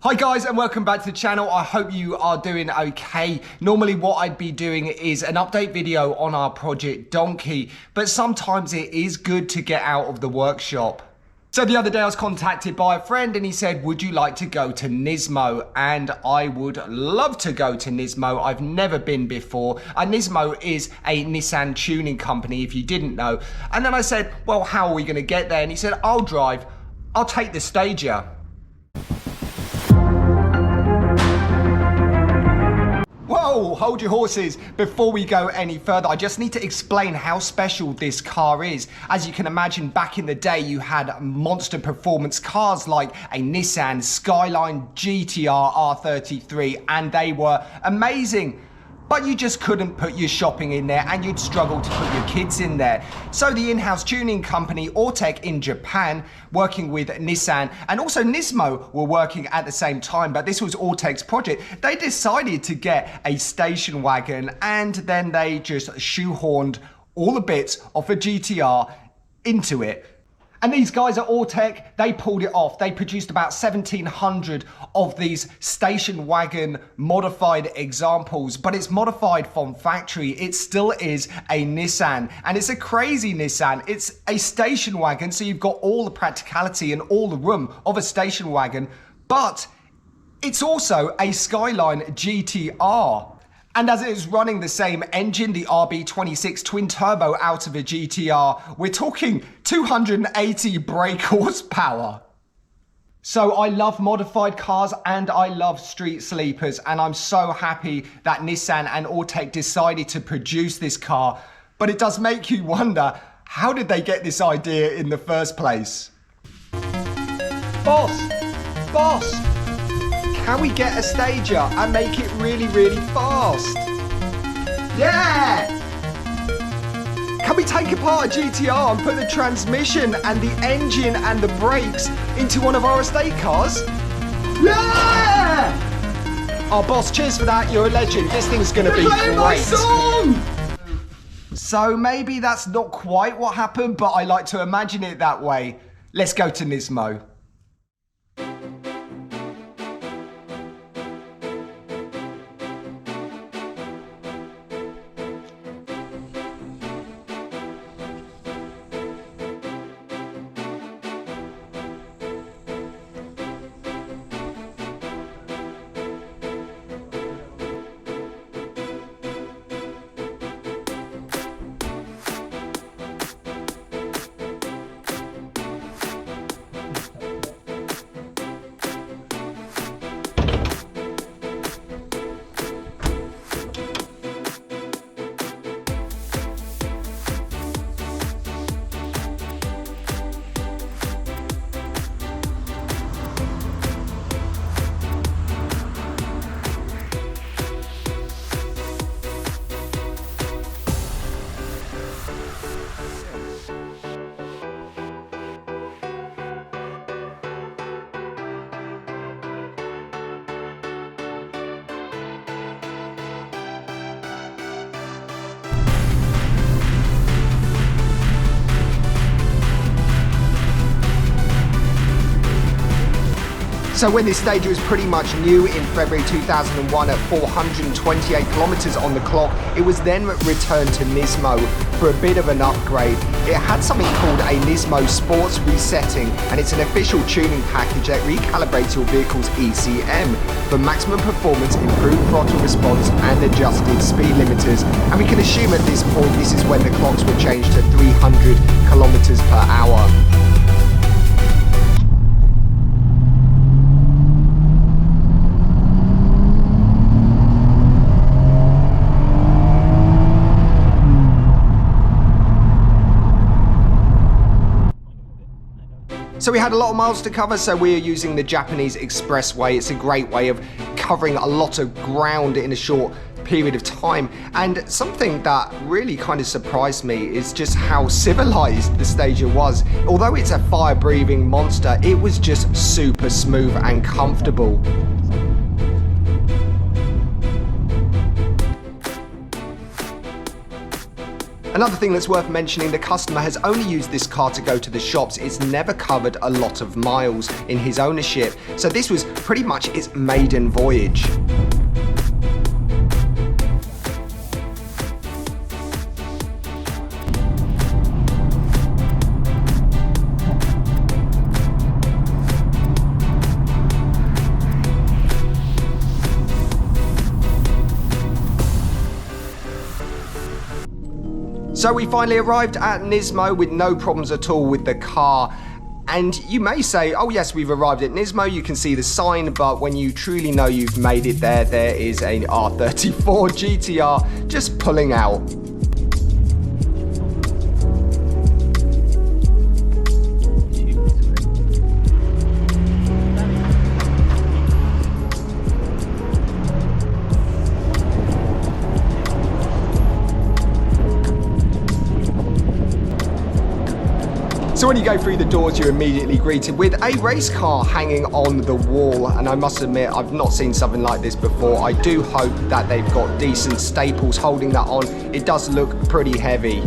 Hi guys and welcome back to the channel. I hope you are doing okay. Normally what I'd be doing is an update video on our project Donkey, but sometimes it is good to get out of the workshop. So the other day I was contacted by a friend and he said, would you like to go to Nismo? And I would love to go to Nismo. I've never been before. And Nismo is a Nissan tuning company, if you didn't know. And then I said, well, how are we going to get there? And he said, I'll drive. I'll take the Stagea. Whoa, hold your horses. Before we go any further, I just need to explain how special this car is. As you can imagine, back in the day, you had monster performance cars like a Nissan Skyline GTR R33, and they were amazing. But you just couldn't put your shopping in there and you'd struggle to put your kids in there. So the in-house tuning company Autech in Japan, working with Nissan and also Nismo were working at the same time, but this was Autech's project. They decided to get a station wagon and then they just shoehorned all the bits of a GTR into it. And these guys at Autech, they pulled it off. They produced about 1,700 of these station wagon modified examples, but it's modified from factory. It still is a Nissan, and it's a crazy Nissan. It's a station wagon, so you've got all the practicality and all the room of a station wagon, but it's also a Skyline GTR. And as it is running the same engine, the RB26 twin turbo out of a GTR, we're talking 280 brake horsepower. So I love modified cars and I love street sleepers, and I'm so happy that Nissan and Autech decided to produce this car. But it does make you wonder, how did they get this idea in the first place? Boss! Can we get a Stagea and make it really, really fast? Yeah! Can we take apart a GTR and put the transmission and the engine and the brakes into one of our estate cars? Yeah! Oh, boss, cheers for that. You're a legend. This thing's going to be great. My song! So maybe that's not quite what happened, but I like to imagine it that way. Let's go to Nismo. So when this Stagea was pretty much new in February 2001 at 428 kilometers on the clock, it was then returned to Nismo for a bit of an upgrade. It had something called a Nismo Sports Resetting, and it's an official tuning package that recalibrates your vehicle's ECM for maximum performance, improved throttle response and adjusted speed limiters. And we can assume at this point this is when the clocks were changed to 300 kilometers per hour. So we had a lot of miles to cover, so we are using the Japanese expressway. It's a great way of covering a lot of ground in a short period of time. And something that really kind of surprised me is just how civilized the Stagea was. Although it's a fire-breathing monster, it was just super smooth and comfortable. Another thing that's worth mentioning, the customer has only used this car to go to the shops. It's never covered a lot of miles in his ownership. So this was pretty much its maiden voyage. So we finally arrived at Nismo with no problems at all with the car. And you may say, oh yes, we've arrived at Nismo, you can see the sign, but when you truly know you've made it there is a R34 GTR just pulling out. So when you go through the doors, you're immediately greeted with a race car hanging on the wall. And I must admit, I've not seen something like this before. I do hope that they've got decent staples holding that on. It does look pretty heavy.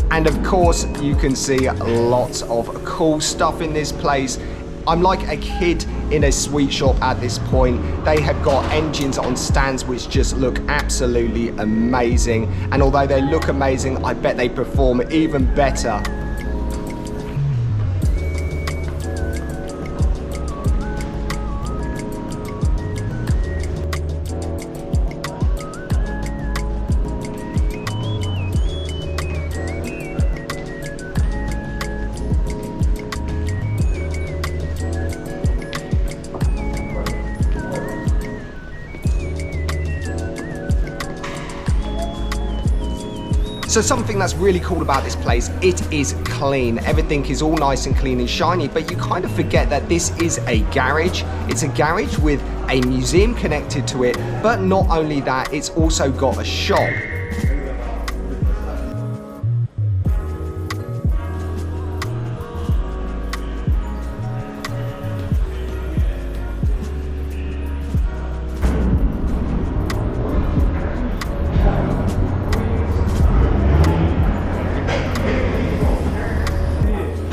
And of course, you can see lots of cool stuff in this place. I'm like a kid in a sweet shop at this point. They have got engines on stands which just look absolutely amazing. And although they look amazing, I bet they perform even better. So something that's really cool about this place, it is clean. Everything is all nice and clean and shiny, but you kind of forget that this is a garage. It's a garage with a museum connected to it, but not only that, it's also got a shop.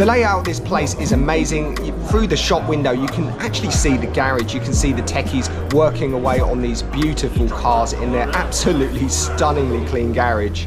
The layout of this place is amazing. Through the shop window, you can actually see the garage. You can see the techies working away on these beautiful cars in their absolutely stunningly clean garage.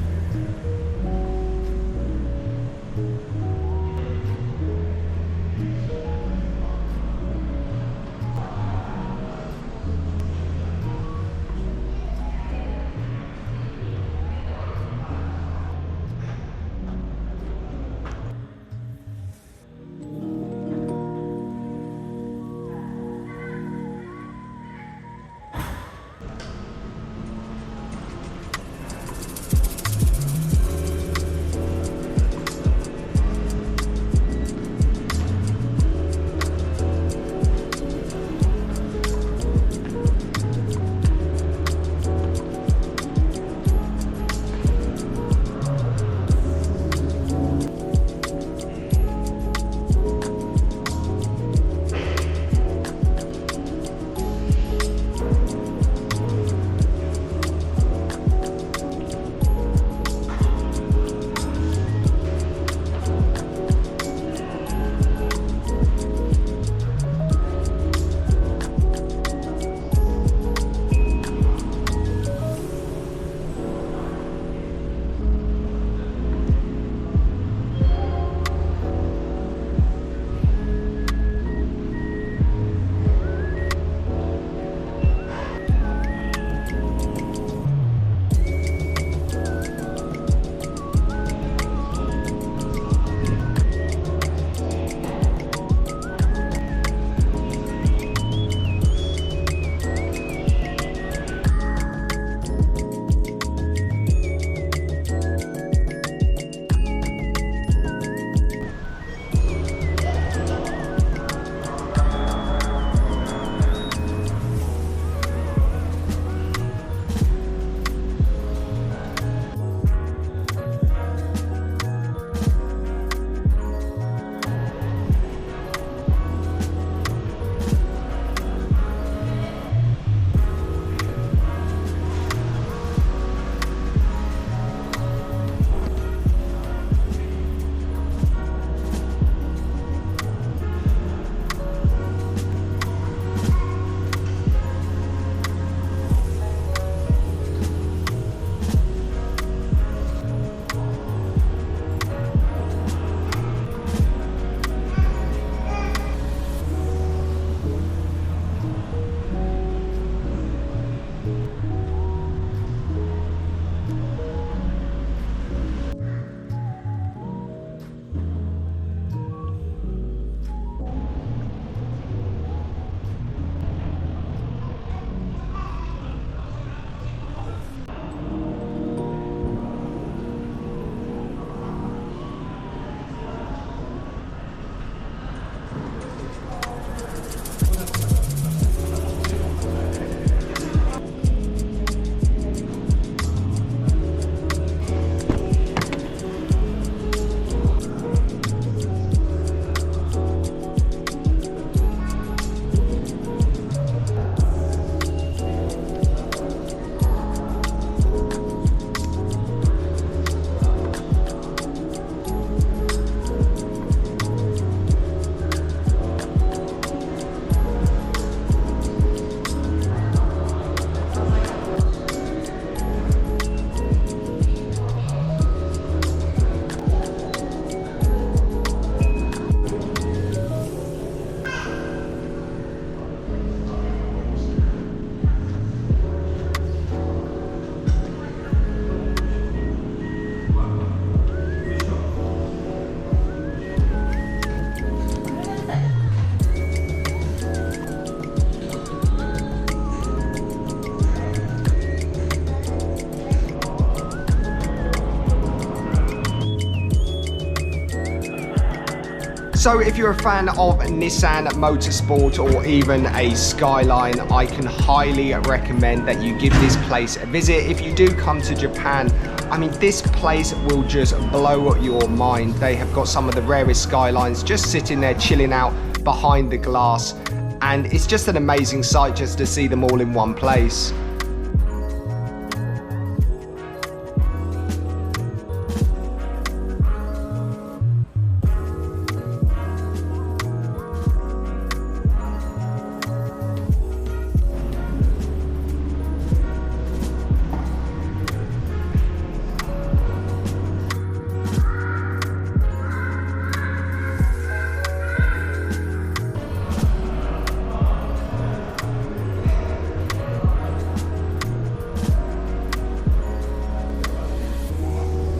So if you're a fan of Nissan Motorsport or even a Skyline, I can highly recommend that you give this place a visit. If you do come to Japan, I mean, this place will just blow your mind. They have got some of the rarest Skylines just sitting there chilling out behind the glass, and it's just an amazing sight just to see them all in one place.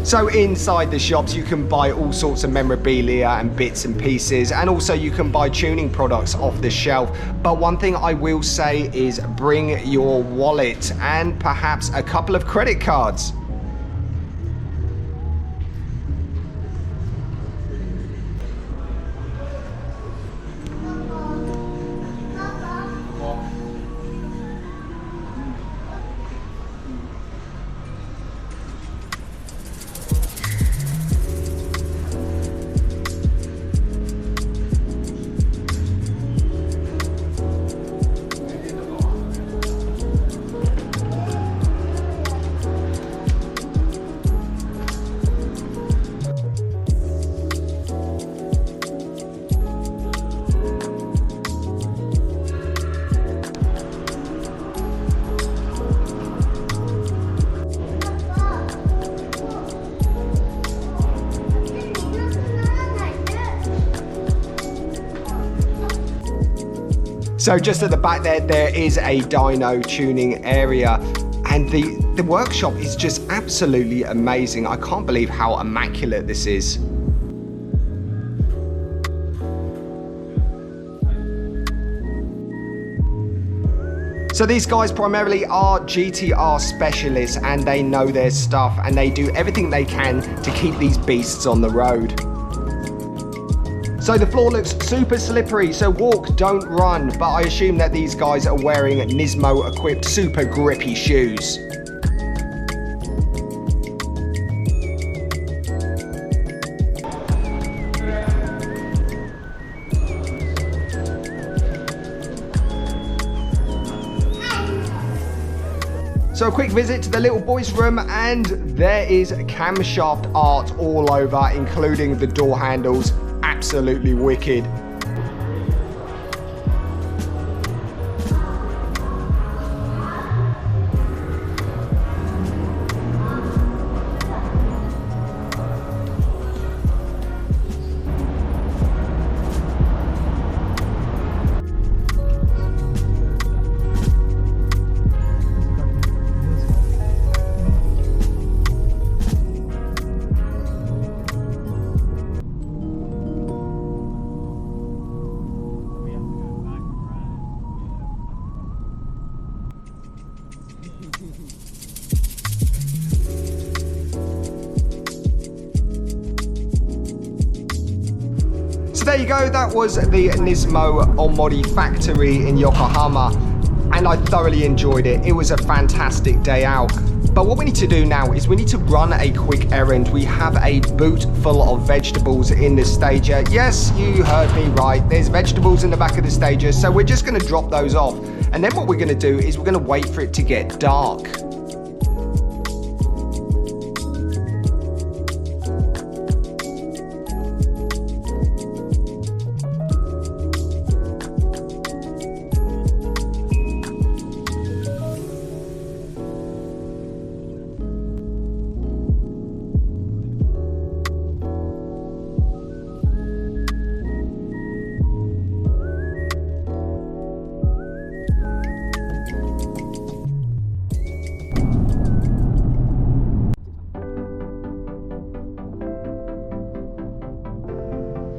So inside the shops you can buy all sorts of memorabilia and bits and pieces, and also you can buy tuning products off the shelf. But one thing I will say is bring your wallet and perhaps a couple of credit cards. So just at the back there is a dyno tuning area, and the workshop is just absolutely amazing. I can't believe how immaculate this is. So these guys primarily are GTR specialists, and they know their stuff, and they do everything they can to keep these beasts on the road. So the floor looks super slippery, so walk, don't run, but I assume that these guys are wearing Nismo equipped super grippy shoes. So a quick visit to the little boys room, and there is camshaft art all over, including the door handles. Absolutely wicked. So there you go, that was the Nismo Omori Factory in Yokohama, and I thoroughly enjoyed it. It was a fantastic day out. But what we need to do now is we need to run a quick errand. We have a boot full of vegetables in the Stagea. Yes, you heard me right. There's vegetables in the back of the Stagea, so we're just going to drop those off. And then what we're going to do is we're going to wait for it to get dark.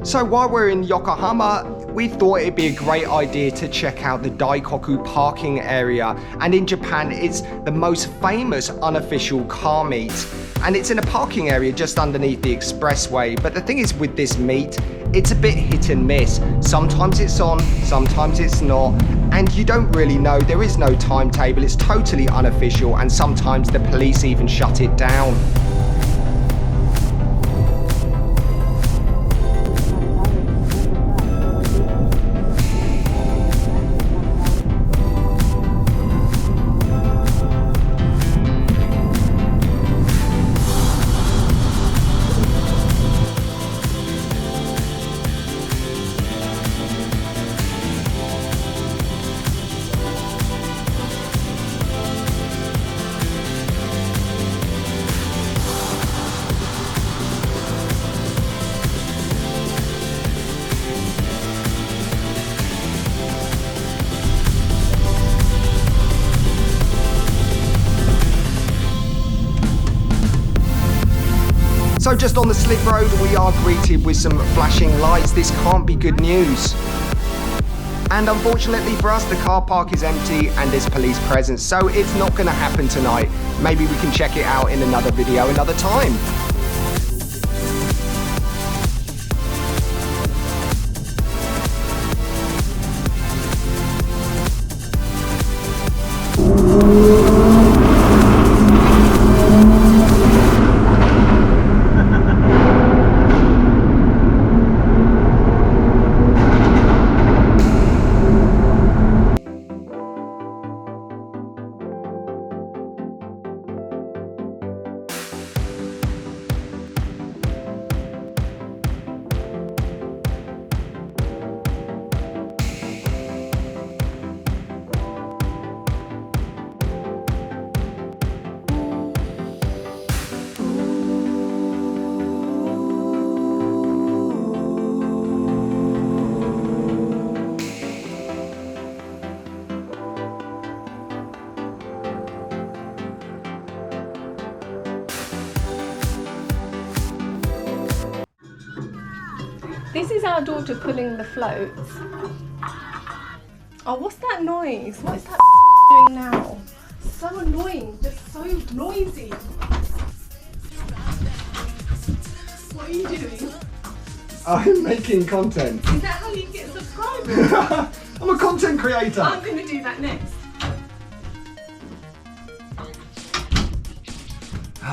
So while we're in Yokohama, we thought it'd be a great idea to check out the Daikoku parking area. And in Japan, it's the most famous unofficial car meet. and it's in a parking area just underneath the expressway. But the thing is with this meet, it's a bit hit and miss. Sometimes it's on, sometimes it's not, and you don't really know. There is no timetable, it's totally unofficial, and sometimes the police even shut it down. So just on the slip road, we are greeted with some flashing lights. This can't be good news. And unfortunately for us, the car park is empty and there's police presence, so it's not going to happen tonight. Maybe we can check it out in another video another time. This is our daughter pulling the floats. Oh, what's that noise? What is that doing now? So annoying, just so noisy. What are you doing? I'm making content. Is that how you get subscribers? I'm a content creator. I'm going to do that next.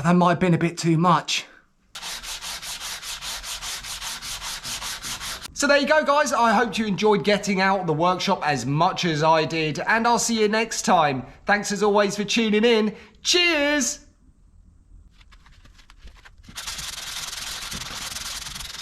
That might have been a bit too much. So there you go, guys. I hope you enjoyed getting out the workshop as much as I did, and I'll see you next time. Thanks as always for tuning in. Cheers!